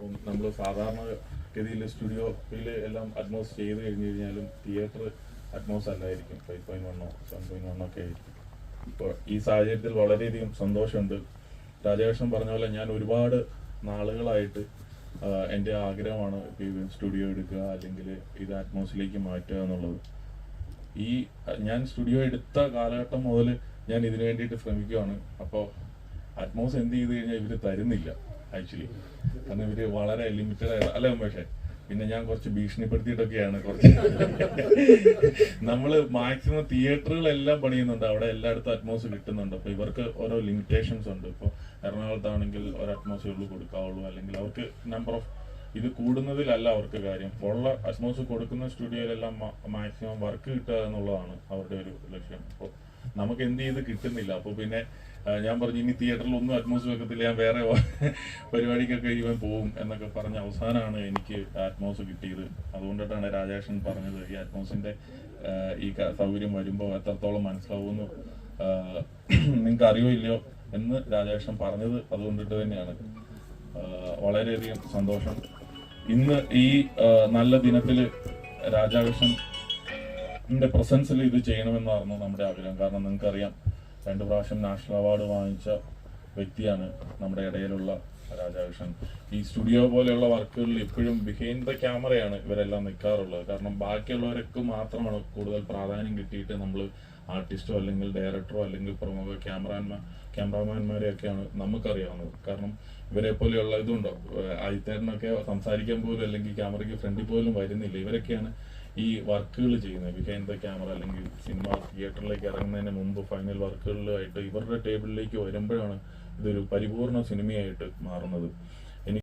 അപ്പം നമ്മൾ സാധാരണ ഗതിയിൽ സ്റ്റുഡിയോയിൽ എല്ലാം അറ്റ്മോസ് ചെയ്ത് കഴിഞ്ഞ് കഴിഞ്ഞാലും തിയേറ്റർ അറ്റ്മോസ് അല്ലായിരിക്കും, 5.1 7.1 ഒക്കെ ആയിരിക്കും. ഇപ്പോൾ ഈ സാഹചര്യത്തിൽ വളരെയധികം സന്തോഷമുണ്ട്. രാജകൃഷ്ണൻ പറഞ്ഞ പോലെ ഞാൻ ഒരുപാട് നാളുകളായിട്ട് എൻ്റെ ആഗ്രഹമാണ് സ്റ്റുഡിയോ എടുക്കുക അല്ലെങ്കിൽ ഇത് അറ്റ്മോസിലേക്ക് മാറ്റുക എന്നുള്ളത്. ഞാൻ സ്റ്റുഡിയോ എടുത്ത കാലഘട്ടം മുതൽ ഞാൻ ഇതിനു വേണ്ടിയിട്ട് ശ്രമിക്കുകയാണ്. അപ്പോൾ അറ്റ്മോസ് എന്ത് ചെയ്ത് കഴിഞ്ഞാൽ ഇവർ തരുന്നില്ല ആക്ച്വലി, കാരണം ഇവര് വളരെ ലിമിറ്റഡ് ആയിട്ട് അല്ല പക്ഷേ പിന്നെ ഞാൻ കുറച്ച് ഭീഷണിപ്പെടുത്തിയിട്ടൊക്കെയാണ് നമ്മള് മാക്സിമം തിയേറ്ററുകളെല്ലാം പണിയുന്നുണ്ട്, അവിടെ എല്ലായിടത്തും അറ്റ്മോസ് കിട്ടുന്നുണ്ട്. അപ്പൊ ഇവർക്ക് ഓരോ ലിമിറ്റേഷൻസ് ഉണ്ട്. ഇപ്പോൾ എറണാകുളത്താണെങ്കിൽ ഒരു അറ്റ്മോസേ ഉള്ളൂ കൊടുക്കാവുള്ളൂ, അല്ലെങ്കിൽ അവർക്ക് നമ്പർ ഓഫ് ഇത് കൂടുന്നതിലല്ല അവർക്ക് കാര്യം, ഉള്ള അറ്റ്മോസ് കൊടുക്കുന്ന സ്റ്റുഡിയോയിലെല്ലാം മാക്സിമം വർക്ക് കിട്ടുക എന്നുള്ളതാണ് അവരുടെ ഒരു ലക്ഷ്യം. അപ്പോൾ നമുക്ക് എന്ത് ചെയ്ത് കിട്ടുന്നില്ല. അപ്പോൾ പിന്നെ ഞാൻ പറഞ്ഞു ഇനി തിയേറ്ററിൽ ഒന്നും അറ്റ്മോസ് വെക്കത്തില്ല, ഞാൻ വേറെ പരിപാടിക്കൊക്കെ ഇവൻ പോവും എന്നൊക്കെ പറഞ്ഞ അവസാനമാണ് എനിക്ക് അറ്റ്മോസ് കിട്ടിയത്. അതുകൊണ്ടിട്ടാണ് രാജേഷൻ പറഞ്ഞത് ഈ അറ്റ്മോസിന്റെ ഈ സൗകര്യം വരുമ്പോൾ എത്രത്തോളം മനസ്സിലാവുമെന്ന് നിങ്ങൾക്ക് അറിയോ ഇല്ലയോ എന്ന് രാജേഷൻ പറഞ്ഞത് അതുകൊണ്ടിട്ട് തന്നെയാണ്. വളരെയധികം സന്തോഷം. ഇന്ന് ഈ നല്ല ദിനത്തിൽ രാജാകൃഷ്ണന്റെ പ്രസൻസിൽ ഇത് ചെയ്യണമെന്നായിരുന്നു നമ്മുടെ ആഗ്രഹം. കാരണം നിങ്ങൾക്കറിയാം 2 പ്രാവശ്യം നാഷണൽ അവാർഡ് വാങ്ങിച്ച വ്യക്തിയാണ് നമ്മുടെ ഇടയിലുള്ള രാജാകൃഷ്ണൻ. ഈ സ്റ്റുഡിയോ പോലെയുള്ള വർക്കുകളിൽ എപ്പോഴും ബിഹൈൻഡ് ദ ക്യാമറയാണ് ഇവരെല്ലാം നിൽക്കാറുള്ളത്. കാരണം ബാക്കിയുള്ളവർക്ക് മാത്രമാണ് കൂടുതൽ പ്രാധാന്യം കിട്ടിയിട്ട് നമ്മൾ ആർട്ടിസ്റ്റോ അല്ലെങ്കിൽ ഡയറക്ടറോ അല്ലെങ്കിൽ പ്രമുഖ ക്യാമറാമാൻമാരെയൊക്കെയാണ് നമുക്കറിയാവുന്നത്. കാരണം ഇവരെ പോലെയുള്ള ഇതുണ്ടോ, ആദിത്യേട്ടനൊക്കെ സംസാരിക്കാൻ പോലും അല്ലെങ്കിൽ ക്യാമറയ്ക്ക് ഫ്രണ്ടിൽ പോലും വരുന്നില്ല. ഇവരൊക്കെയാണ് ഈ വർക്കുകൾ ചെയ്യുന്നത് ബിഹൈൻഡ് ദ ക്യാമറ, അല്ലെങ്കിൽ സിനിമ തിയേറ്ററിലേക്ക് ഇറങ്ങുന്നതിന് മുമ്പ് ഫൈനൽ വർക്കുകളിലായിട്ട് ഇവരുടെ ടേബിളിലേക്ക് വരുമ്പോഴാണ് ഇതൊരു പരിപൂർണ സിനിമയായിട്ട് മാറുന്നത്.